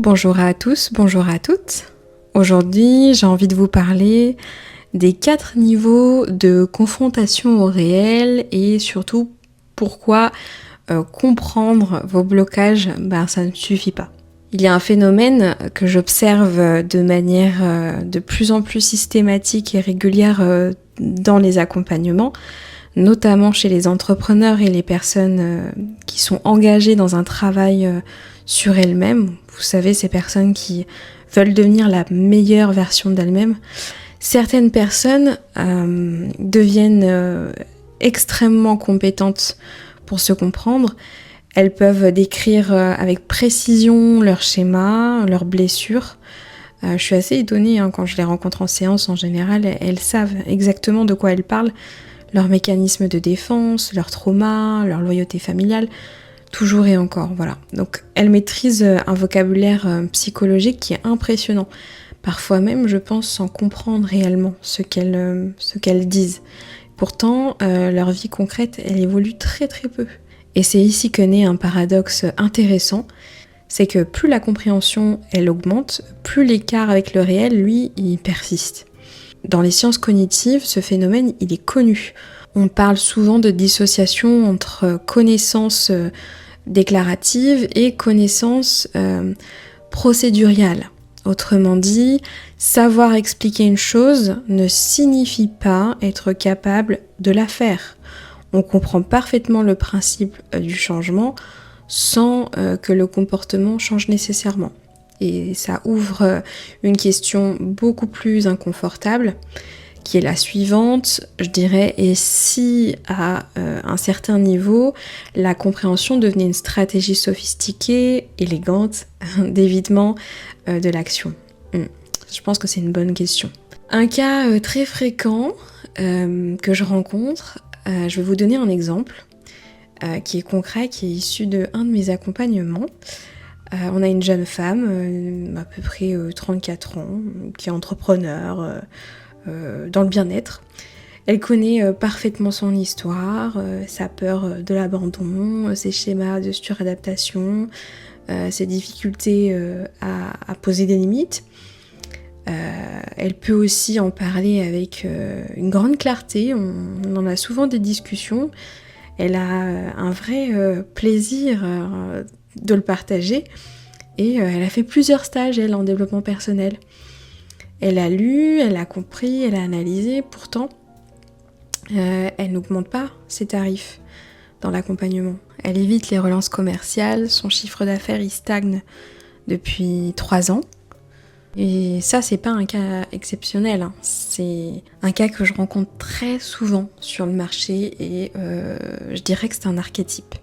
Bonjour à tous, bonjour à toutes. Aujourd'hui, j'ai envie de vous parler des 4 niveaux de confrontation au réel et surtout pourquoi comprendre vos blocages, ça ne suffit pas. Il y a un phénomène que j'observe de manière de plus en plus systématique et régulière dans les accompagnements, notamment chez les entrepreneurs et les personnes qui sont engagées dans un travail sur elles-mêmes. Vous savez, ces personnes qui veulent devenir la meilleure version d'elles-mêmes. Certaines personnes deviennent extrêmement compétentes pour se comprendre. Elles peuvent décrire avec précision leurs schémas, leurs blessures. Je suis assez étonnée quand je les rencontre en séance. En général, elles savent exactement de quoi elles parlent. Leurs mécanismes de défense, leurs traumas, leur loyauté familiale. Toujours et encore, voilà. Donc, elles maîtrisent un vocabulaire psychologique qui est impressionnant. Parfois même, je pense, sans comprendre réellement ce qu'elles disent. Pourtant, leur vie concrète, elle évolue très très peu. Et c'est ici que naît un paradoxe intéressant, c'est que plus la compréhension, elle augmente, plus l'écart avec le réel, lui, il persiste. Dans les sciences cognitives, ce phénomène, il est connu. On parle souvent de dissociation entre connaissance déclarative et connaissance procéduriale. Autrement dit, savoir expliquer une chose ne signifie pas être capable de la faire. On comprend parfaitement le principe du changement sans que le comportement change nécessairement. Et ça ouvre une question beaucoup plus inconfortable, qui est la suivante, je dirais, et si à un certain niveau, la compréhension devenait une stratégie sophistiquée, élégante, d'évitement de l'action? Je pense que c'est une bonne question. Un cas très fréquent que je rencontre, je vais vous donner un exemple qui est concret, qui est issu d'un de mes accompagnements. On a une jeune femme, à peu près 34 ans, qui est entrepreneur dans le bien-être. Elle connaît parfaitement son histoire, sa peur de l'abandon, ses schémas de suradaptation, ses difficultés à poser des limites. Elle peut aussi en parler avec une grande clarté, on en a souvent des discussions. Elle a un vrai plaisir de le partager et elle a fait plusieurs stages, elle, en développement personnel. Elle a lu, elle a compris, elle a analysé, pourtant elle n'augmente pas ses tarifs dans l'accompagnement. Elle évite les relances commerciales, son chiffre d'affaires il stagne depuis 3 ans. Et ça, c'est pas un cas exceptionnel, c'est un cas que je rencontre très souvent sur le marché et je dirais que c'est un archétype.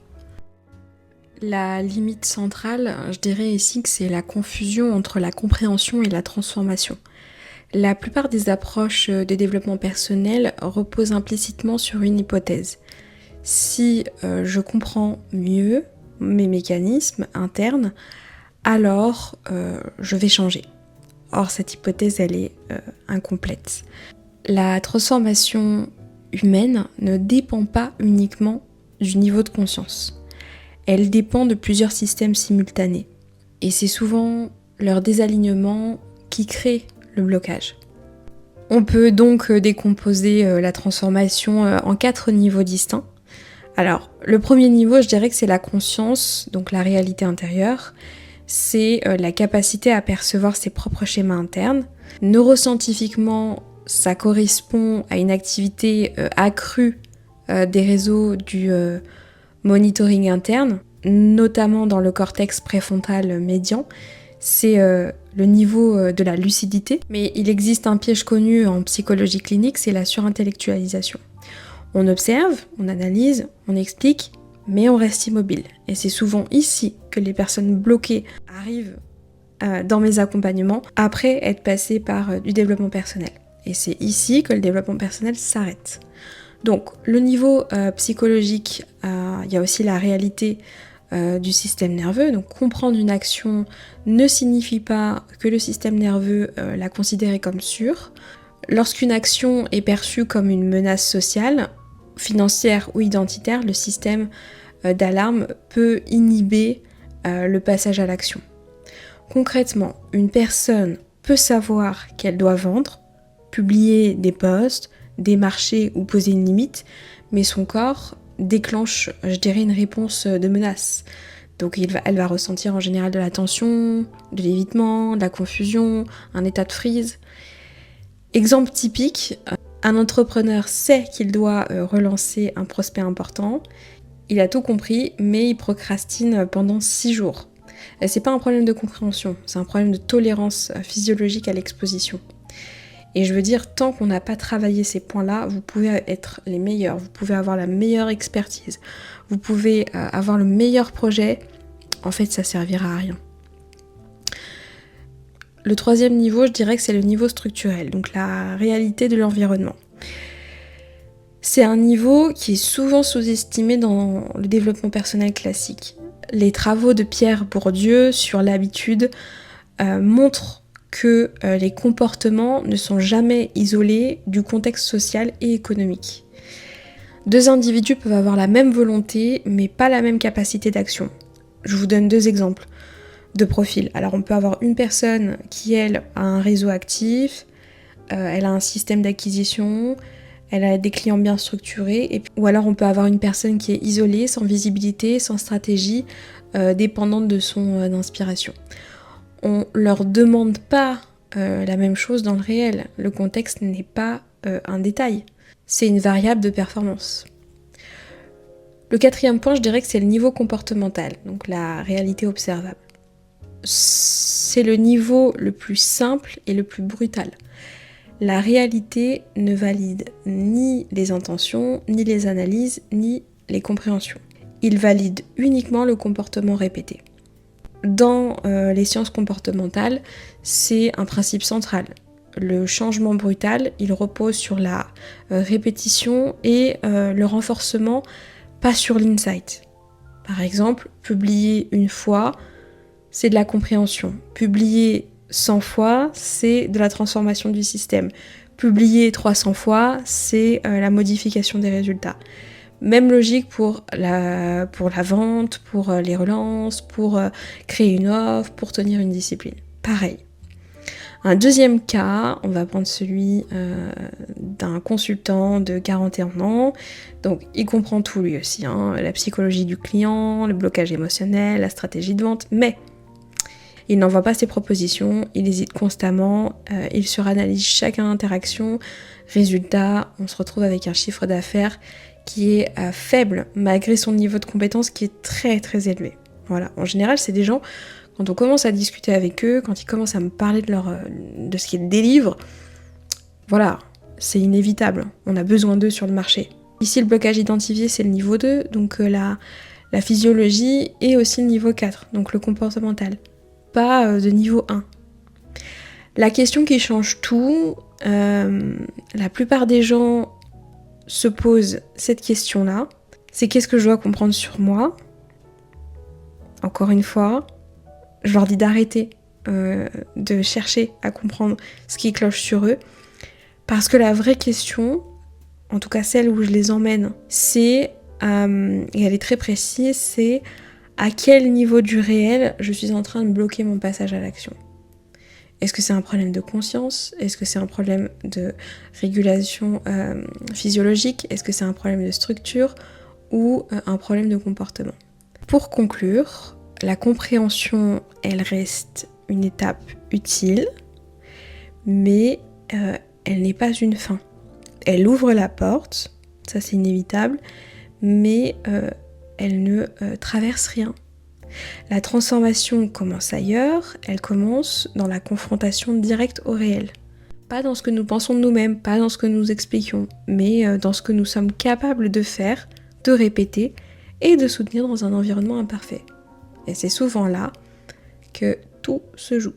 La limite centrale, je dirais ici que c'est la confusion entre la compréhension et la transformation. La plupart des approches de développement personnel reposent implicitement sur une hypothèse. Si je comprends mieux mes mécanismes internes, alors je vais changer. Or, cette hypothèse, elle est incomplète. La transformation humaine ne dépend pas uniquement du niveau de conscience. Elle dépend de plusieurs systèmes simultanés. Et c'est souvent leur désalignement qui crée le blocage. On peut donc décomposer la transformation en 4 niveaux distincts. Alors, le premier niveau, je dirais que c'est la conscience, donc la réalité intérieure. C'est la capacité à percevoir ses propres schémas internes. Neuroscientifiquement, ça correspond à une activité accrue des réseaux du monitoring interne, notamment dans le cortex préfrontal médian. C'est le niveau de la lucidité. Mais il existe un piège connu en psychologie clinique, c'est la surintellectualisation. On observe, on analyse, on explique, mais on reste immobile. Et c'est souvent ici que les personnes bloquées arrivent dans mes accompagnements après être passées par du développement personnel. Et c'est ici que le développement personnel s'arrête. Donc, le niveau psychologique, il y a aussi la réalité du système nerveux. Donc, comprendre une action ne signifie pas que le système nerveux la considère comme sûre. Lorsqu'une action est perçue comme une menace sociale, financière ou identitaire, le système d'alarme peut inhiber le passage à l'action. Concrètement, une personne peut savoir qu'elle doit vendre, publier des posts, démarcher ou poser une limite, mais son corps déclenche, je dirais, une réponse de menace. Donc elle va ressentir en général de la tension, de l'évitement, de la confusion, un état de freeze. Exemple typique, un entrepreneur sait qu'il doit relancer un prospect important, il a tout compris, mais il procrastine pendant 6 jours. C'est pas un problème de compréhension, c'est un problème de tolérance physiologique à l'exposition. Et je veux dire, tant qu'on n'a pas travaillé ces points-là, vous pouvez être les meilleurs, vous pouvez avoir la meilleure expertise, vous pouvez avoir le meilleur projet, en fait ça servira à rien. Le troisième niveau, je dirais que c'est le niveau structurel, donc la réalité de l'environnement. C'est un niveau qui est souvent sous-estimé dans le développement personnel classique. Les travaux de Pierre Bourdieu sur l'habitude montrent que les comportements ne sont jamais isolés du contexte social et économique. Deux individus peuvent avoir la même volonté, mais pas la même capacité d'action. Je vous donne 2 exemples de profils. Alors on peut avoir une personne qui, elle, a un réseau actif, elle a un système d'acquisition, elle a des clients bien structurés, ou alors on peut avoir une personne qui est isolée, sans visibilité, sans stratégie, dépendante de son inspiration. On leur demande pas la même chose dans le réel. Le contexte n'est pas un détail. C'est une variable de performance. Le 4e point, je dirais que c'est le niveau comportemental, donc la réalité observable. C'est le niveau le plus simple et le plus brutal. La réalité ne valide ni les intentions, ni les analyses, ni les compréhensions. Il valide uniquement le comportement répété. Dans les sciences comportementales, c'est un principe central. Le changement brutal, il repose sur la répétition et le renforcement, pas sur l'insight. Par exemple, publier une fois, c'est de la compréhension. Publier 100 fois, c'est de la transformation du système. Publier 300 fois, c'est la modification des résultats. Même logique pour la vente, pour les relances, pour créer une offre, pour tenir une discipline. Pareil. Un deuxième cas, on va prendre celui d'un consultant de 41 ans. Donc il comprend tout lui aussi, la psychologie du client, le blocage émotionnel, la stratégie de vente, mais il n'envoie pas ses propositions, il hésite constamment, il suranalyse chaque interaction. Résultat, on se retrouve avec un chiffre d'affaires qui est faible malgré son niveau de compétence qui est très très élevé. Voilà, en général, c'est des gens, quand on commence à discuter avec eux, quand ils commencent à me parler de ce qu'ils délivrent, voilà, c'est inévitable, on a besoin d'eux sur le marché. Ici, le blocage identifié, c'est le niveau 2, donc la physiologie, et aussi le niveau 4, donc le comportemental, pas de niveau 1. La question qui change tout, la plupart des gens se posent cette question-là, c'est qu'est-ce que je dois comprendre sur moi ? Encore une fois, je leur dis d'arrêter de chercher à comprendre ce qui cloche sur eux, parce que la vraie question, en tout cas celle où je les emmène, c'est, et elle est très précise, c'est à quel niveau du réel je suis en train de bloquer mon passage à l'action. Est-ce que c'est un problème de conscience ? Est-ce que c'est un problème de régulation physiologique ? Est-ce que c'est un problème de structure ou un problème de comportement ? Pour conclure, la compréhension, elle reste une étape utile, mais elle n'est pas une fin. Elle ouvre la porte, ça c'est inévitable, mais elle ne traverse rien. La transformation commence ailleurs, elle commence dans la confrontation directe au réel. Pas dans ce que nous pensons de nous-mêmes, pas dans ce que nous expliquons, mais dans ce que nous sommes capables de faire, de répéter et de soutenir dans un environnement imparfait. Et c'est souvent là que tout se joue.